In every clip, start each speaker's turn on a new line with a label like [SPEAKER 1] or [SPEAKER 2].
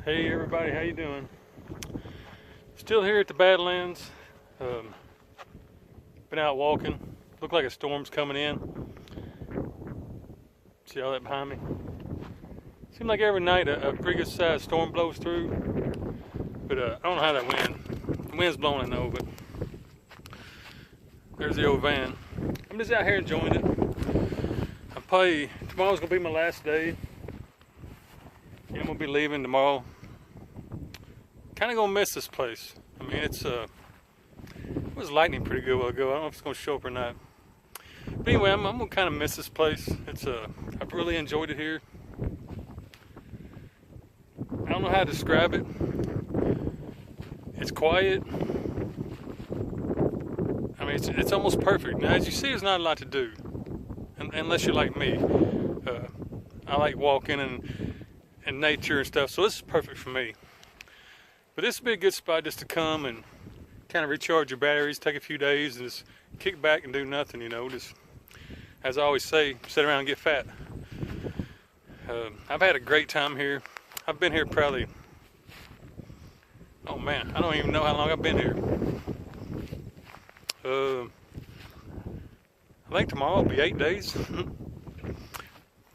[SPEAKER 1] Hey everybody, how you doing? Still here at the Badlands. Been out walking. Look like a storm's coming in. See all that behind me? Seems like every night a pretty good sized storm blows through. But I don't know how that wind. The wind's blowing, I know, but there's the old van. I'm just out here enjoying it. Tomorrow's gonna be my last day. Yeah, I'm gonna be leaving tomorrow. Kind of gonna miss this place. I mean, it was lightning pretty good a while ago. I don't know if it's gonna show up or not. But anyway, I'm gonna kind of miss this place. I've really enjoyed it here. I don't know how to describe it. It's quiet. I mean, it's almost perfect. Now, as you see, there's not a lot to do, unless you're like me. I like walking and nature and stuff, so this is perfect for me. But this would be a good spot just to come and kind of recharge your batteries, take a few days, and just kick back and do nothing, you know. Just, as I always say, sit around and get fat. I've had a great time here. I've been here probably, oh man, I don't even know how long I've been here. I think tomorrow will be 8 days.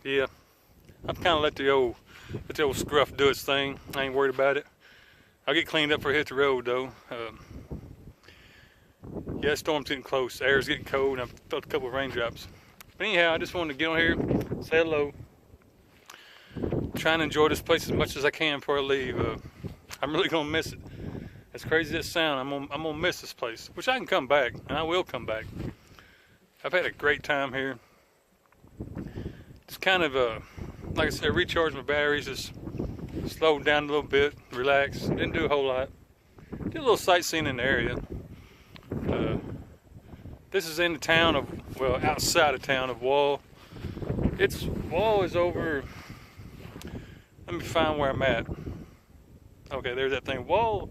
[SPEAKER 1] Yeah, I've kind of let the old scruff do its thing. I ain't worried about it. I'll get cleaned up before I hit the road though. Yeah, the storm's getting close. The air's getting cold, and I've felt a couple of raindrops. But anyhow, I just wanted to get on here, say hello. Trying to enjoy this place as much as I can before I leave. I'm really gonna miss it. As crazy as it sounds, I'm gonna miss this place. Which I can come back, and I will come back. I've had a great time here. Just kind of, like I said, recharge my batteries. Just slowed down a little bit, relaxed. Didn't do a whole lot. Did a little sightseeing in the area. This is in the town of, well, outside of town of Wall. Wall is over. Let me find where I'm at. Okay, there's that thing. Wall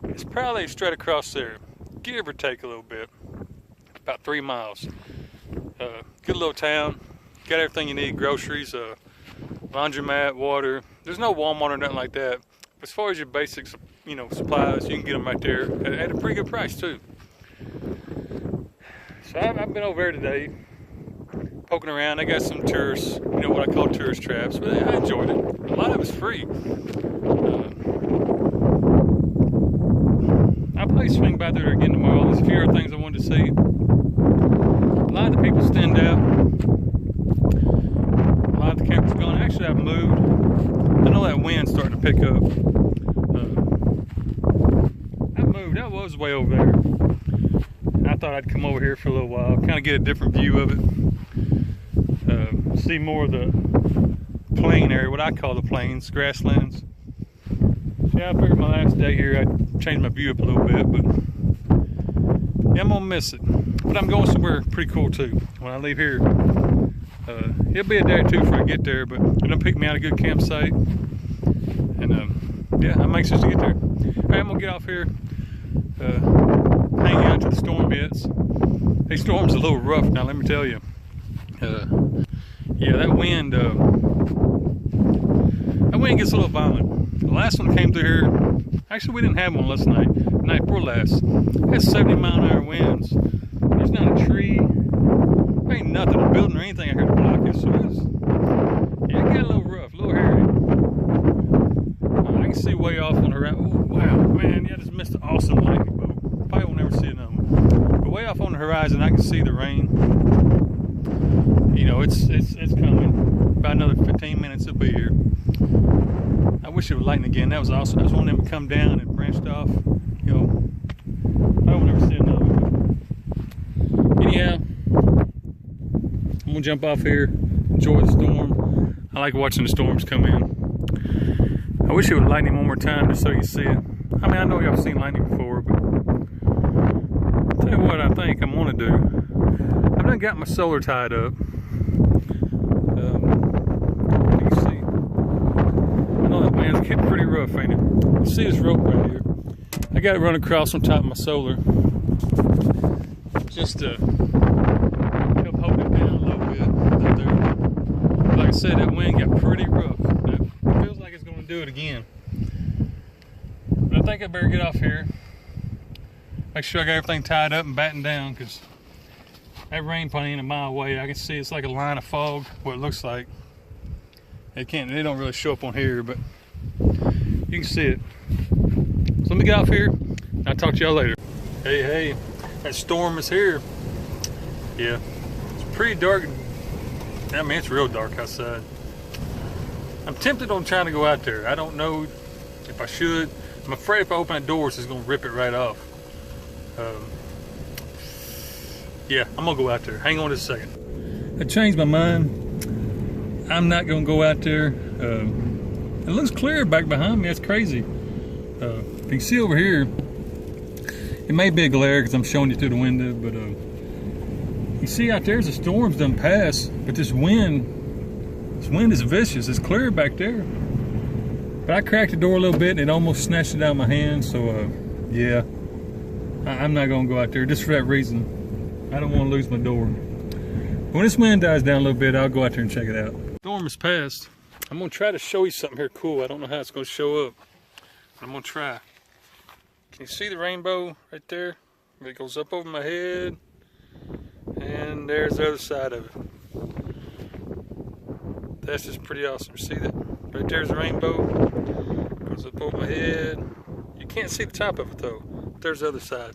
[SPEAKER 1] is probably straight across there, give or take a little bit. About 3 miles. Good little town. Got everything you need: groceries, laundromat, water. There's no Walmart or nothing like that. But as far as your basics, you know, supplies, you can get them right there at a pretty good price too. So I've been over there today, poking around. I got some tourists, you know, what I call tourist traps, but I enjoyed it. A lot of it's free. I'll probably swing by there again tomorrow. There's a few other things I wanted to see. A lot of the people stand out. A lot of the campers gone. Actually, I've moved. I know that wind's starting to pick up. I've moved. I was way over there. I thought I'd come over here for a little while, kind of get a different view of it. See more of the plain area, what I call the plains, grasslands. Yeah, I figured my last day here I'd change my view up a little bit, but yeah, I'm gonna miss it. But I'm going somewhere pretty cool too when I leave here. It'll be a day or two before I get there, but it'll pick me out a good campsite. And yeah, I'm anxious to get there. All right, I'm gonna get off here, hang out to the storm hits. Hey, storm's a little rough now, let me tell you. Yeah, that wind gets a little violent. The last one came through here, actually we didn't have one last night, the night before last. It had 70-mile-an-hour winds. There's not a tree, there ain't nothing, a building or anything out here to block it. So yeah, it got a little rough, a little hairy. I can see way off on the horizon. Oh, wow, man, yeah, I just missed an awesome lightning bolt. Probably won't ever see another one. But way off on the horizon, I can see the rain. You know, it's coming. About another 15 minutes it'll be here. I wish it would lighten again. That was awesome. I just wanted them to come down and branched off. You know, I won't ever see another one. Anyhow, I'm gonna jump off here, enjoy the storm. I like watching the storms come in. I wish it would lighten one more time just so you see it. I mean, I know y'all have seen lightning before, but I'll tell you what I think I'm gonna do. I've done got my solar tied up. You can see, I know that wind's getting pretty rough, ain't it? You see this rope right here? I got it run across on top of my solar, just to help hold it down a little bit up there. Like I said, that wind got pretty rough. It feels like it's going to do it again. think I better get off here. Make sure I got everything tied up and battened down, because that rain probably ain't a mile away. I can see it's like a line of fog, what it looks like. They don't really show up on here, but you can see it. So let me get off here, and I'll talk to y'all later. Hey, that storm is here. Yeah, it's pretty dark. I mean, it's real dark outside. I'm tempted on trying to go out there. I don't know if I should. I'm afraid if I open that door, it's going to rip it right off. Yeah, I'm going to go out there. Hang on just a second. I changed my mind. I'm not going to go out there. It looks clear back behind me. That's crazy. If you can see over here, it may be a glare because I'm showing you through the window, but you see out there's the storm's done passed, but this wind is vicious. It's clear back there. But I cracked the door a little bit and it almost snatched it out of my hand, so yeah. I'm not gonna go out there just for that reason. I don't want to lose my door. When this wind dies down a little bit, I'll go out there and check it out. Storm is past. I'm gonna try to show you something here cool. I don't know how it's gonna show up. I'm gonna try. Can you see the rainbow right there? It goes up over my head, and there's the other side of it. That's just pretty awesome. See that? Right there's the rainbow. Goes up over my head. You can't see the top of it though. There's the other side.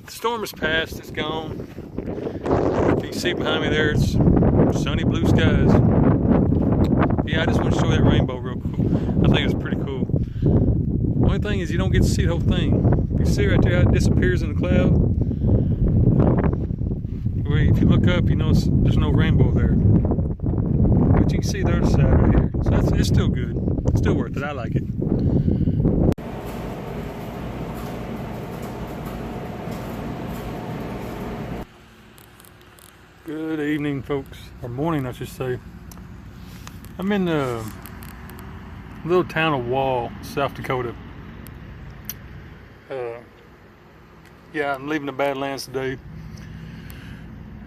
[SPEAKER 1] The storm is past. It's gone. You can see behind me there, it's sunny blue skies. Yeah, I just want to show that rainbow real cool. I think it's pretty cool. Only thing is you don't get to see the whole thing. You see right there how it disappears in the cloud? If you look up, you know there's no rainbow there. But you can see the other side right here. So it's still good. It's still worth it. I like it. Good evening, folks. Or morning, I should say. I'm in the little town of Wall, South Dakota. Yeah, I'm leaving the Badlands today.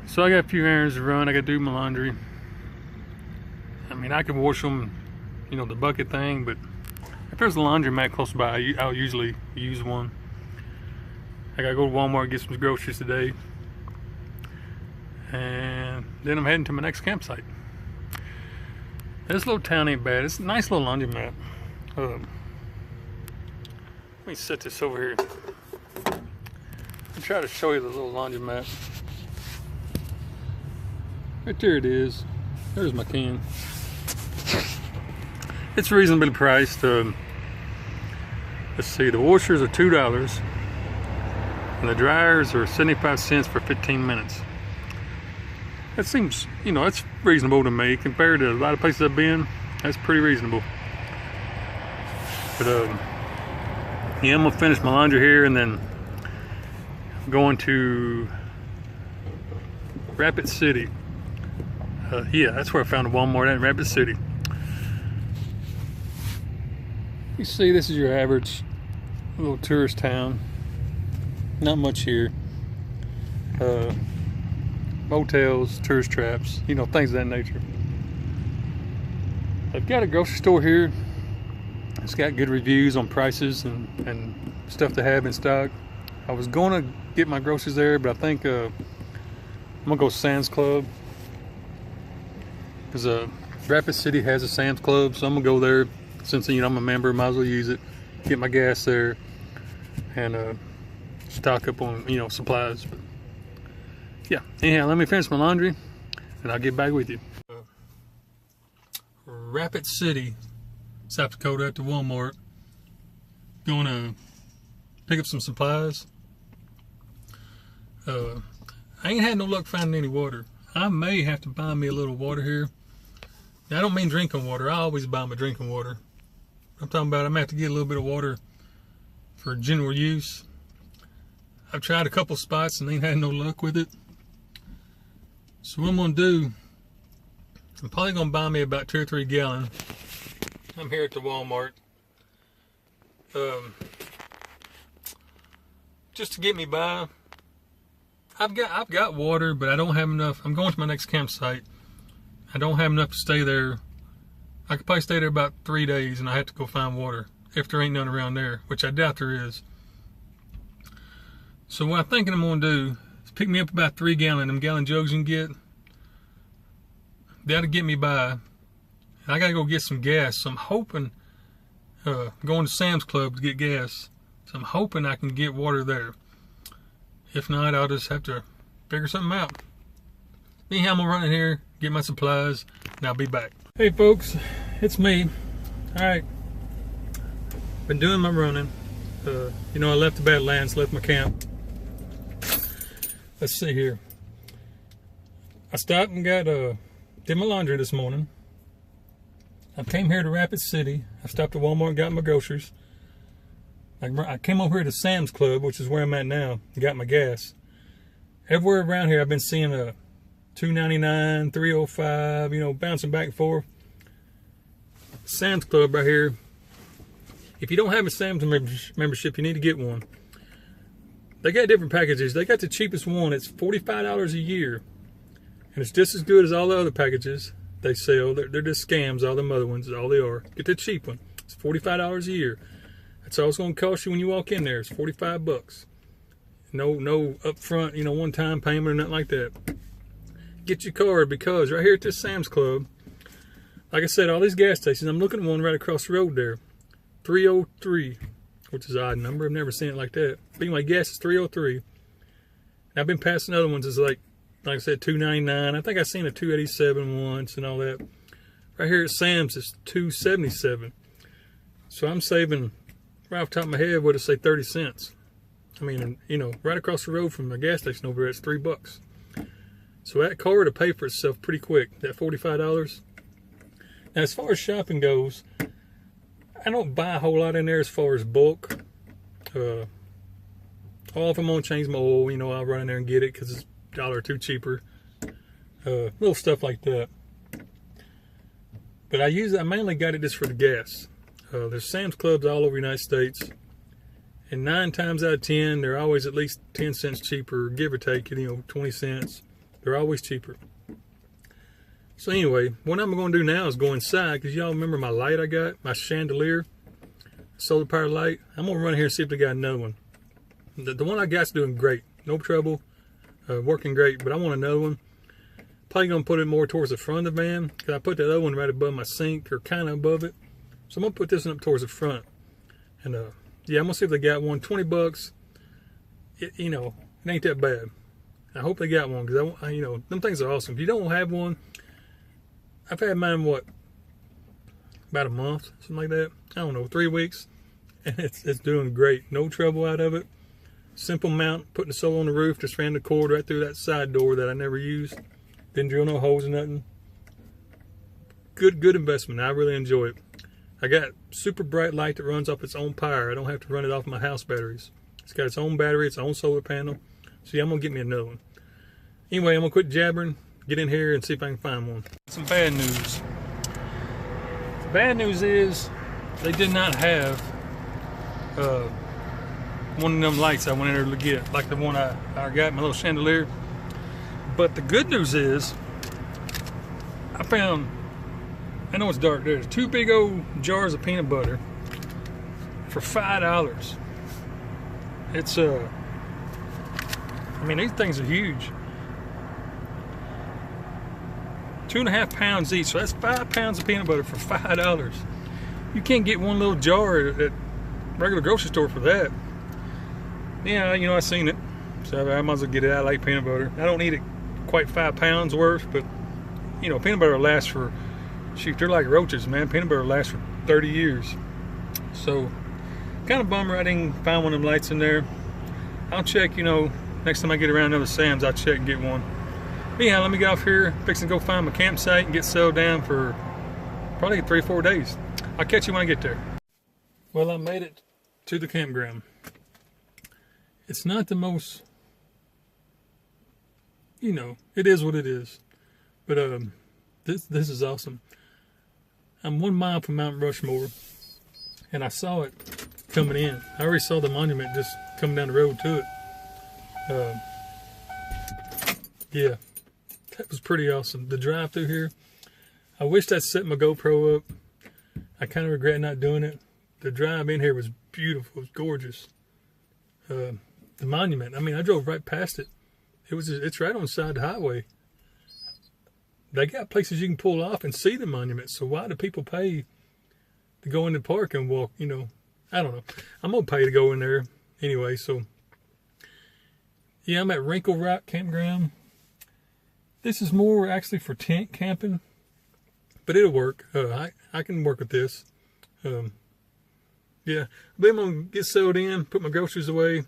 [SPEAKER 1] So I got a few errands to run. I got to do my laundry. I mean, I can wash them, you know, the bucket thing, but if there's a laundromat close by, I'll usually use one. I got to go to Walmart and get some groceries today. And then I'm heading to my next campsite. This little town ain't bad. It's a nice little laundromat. Let me set this over here. I'll try to show you the little laundromat. Right there it is. There's my can. It's reasonably priced. Let's see, the washers are $2 and the dryers are 75 cents for 15 minutes. That seems, you know, that's reasonable to me compared to a lot of places I've been. That's pretty reasonable. But yeah, I'm gonna finish my laundry here and then I'm going to Rapid City. Yeah, that's where I found a Walmart at, Rapid City. You see, this is your average little tourist town. Not much here. Motels, tourist traps, you know, things of that nature. I've got a grocery store here. It's got good reviews on prices and stuff they have in stock. I was going to get my groceries there, but I think I'm gonna go Sam's Club, because Rapid City has a Sam's Club, so I'm gonna go there since, you know, I'm a member. Might as well use it, get my gas there, and stock up on, you know, supplies. But yeah, anyhow, let me finish my laundry and I'll get back with you. Rapid City, South Dakota, at the Walmart. Going to pick up some supplies. I ain't had no luck finding any water. I may have to buy me a little water here. Now, I don't mean drinking water. I always buy my drinking water. I'm talking about I'm going to have to get a little bit of water for general use. I've tried a couple spots and ain't had no luck with it. So what I'm going to do, I'm probably going to buy me about 2 or 3 gallons. I'm here at the Walmart. Just to get me by. I've got water, but I don't have enough. I'm going to my next campsite. I don't have enough to stay there. I could probably stay there about 3 days and I have to go find water if there ain't none around there, which I doubt there is. So what I'm thinking I'm going to do is pick me up about 3 gallon, them gallon jugs you can get. That'll get me by. And I got to go get some gas. So I'm hoping, going to Sam's Club to get gas. So I'm hoping I can get water there. If not, I'll just have to figure something out. Anyhow, I'm going to run in here, get my supplies, and I'll be back. Hey folks, it's me. Alright. Been doing my running. You know, I left the Badlands, left my camp. Let's see here. I stopped and got did my laundry this morning. I came here to Rapid City. I stopped at Walmart and got my groceries. I came over here to Sam's Club, which is where I'm at now, and got my gas. Everywhere around here I've been seeing a $2.99, $3.05, you know, bouncing back and forth. Sam's Club right here. If you don't have a Sam's membership, you need to get one. They got different packages. They got the cheapest one. It's $45 a year. And it's just as good as all the other packages they sell. They're just scams, all them other ones, all they are. Get the cheap one. It's $45 a year. That's all it's going to cost you when you walk in there. It's 45 bucks. No upfront, you know, one-time payment or nothing like that. Get your card, because right here at this Sam's Club, like I said, all these gas stations, I'm looking at one right across the road there. 303, which is an odd number. I've never seen it like that. But anyway, gas is 303. And I've been passing other ones. It's like I said, $2.99. I think I seen a $2.87 once and all that. Right here at Sam's, it's $2.77. So I'm saving, right off the top of my head, what did it say, 30 cents. I mean, you know, right across the road from the gas station over there, it's $3. So that card will pay for itself pretty quick, that $45. Now, as far as shopping goes, I don't buy a whole lot in there as far as bulk. If I'm going to change my oil, you know, I'll run in there and get it because it's $1 or $2 cheaper. Little stuff like that. But I mainly got it just for the gas. There's Sam's Clubs all over the United States. And 9 times out of 10, they're always at least 10 cents cheaper, give or take, you know, 20 cents. They're always cheaper. So anyway, what I'm going to do now is go inside, because y'all remember my light I got, my chandelier, solar power light. I'm going to run here and see if they got another one. The one I got's doing great, no trouble, working great, but I want another one. Probably going to put it more towards the front of the van, because I put that other one right above my sink, or kind of above it. So I'm going to put this one up towards the front. And yeah, I'm going to see if they got one. 20 bucks, you know, it ain't that bad. I hope they got one, because you know, them things are awesome. If you don't have one, I've had mine, what, about a month, something like that. I don't know, 3 weeks. And it's doing great. No trouble out of it. Simple mount, putting the solar on the roof, just ran the cord right through that side door that I never used. Didn't drill no holes or nothing. Good investment. I really enjoy it. I got super bright light that runs off its own power. I don't have to run it off my house batteries. It's got its own battery, its own solar panel. So yeah, I'm going to get me another one. Anyway, I'm going to quit jabbering, get in here and see if I can find one. Some bad news. The bad news is they did not have one of them lights I went in there to get, like the one I got, my little chandelier. But the good news is I found, I know it's dark, there's 2 big old jars of peanut butter for $5. It's I mean, these things are huge. 2.5 pounds each, so that's 5 pounds of peanut butter for $5. You can't get one little jar at regular grocery store for that. Yeah, you know, I seen it, so I might as well get it. I like peanut butter. I don't need it quite 5 pounds worth, but you know, peanut butter will last for, shoot, they're like roaches, man. Peanut butter will last for 30 years. So, kind of bummer I didn't find one of them lights in there. I'll check, you know, next time I get around another Sam's, I'll check and get one. But yeah, let me get off here, fix and go find my campsite and get settled down for probably 3 or 4 days. I'll catch you when I get there. Well, I made it to the campground. It's not the most, you know, it is what it is. But this is awesome. I'm 1 mile from Mount Rushmore, and I saw it coming in. I already saw the monument just coming down the road to it. Yeah, that was pretty awesome. The drive through here, I wished I'd set my GoPro up. I kind of regret not doing it. the drive in here was beautiful. It was gorgeous. The monument, I mean, I drove right past it. It's right on the side of the highway. They got places you can pull off and see the monument. So why do people pay to go in the park and walk? You know, I don't know. I'm gonna pay to go in there anyway. So yeah, I'm at Wrinkle Rock Campground. This is more actually for tent camping, but it'll work. I can work with this. Yeah, but I'm gonna get settled in, put my groceries away,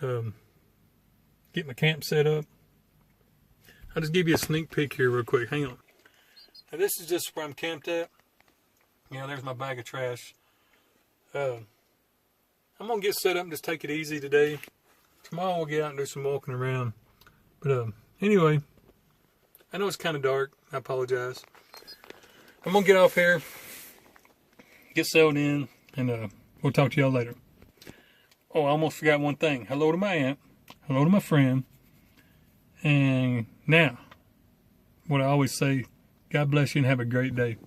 [SPEAKER 1] get my camp set up. I'll just give you a sneak peek here real quick. Hang on. Now this is just where I'm camped at. You know, there's my bag of trash. I'm gonna get set up and just take it easy today. Tomorrow we'll get out and do some walking around. But anyway, I know it's kind of dark. I apologize. I'm gonna get off here, get settled in, and we'll talk to y'all later. Oh, I almost forgot one thing. Hello to my aunt. Hello to my friend. And now, what I always say, God bless you and have a great day.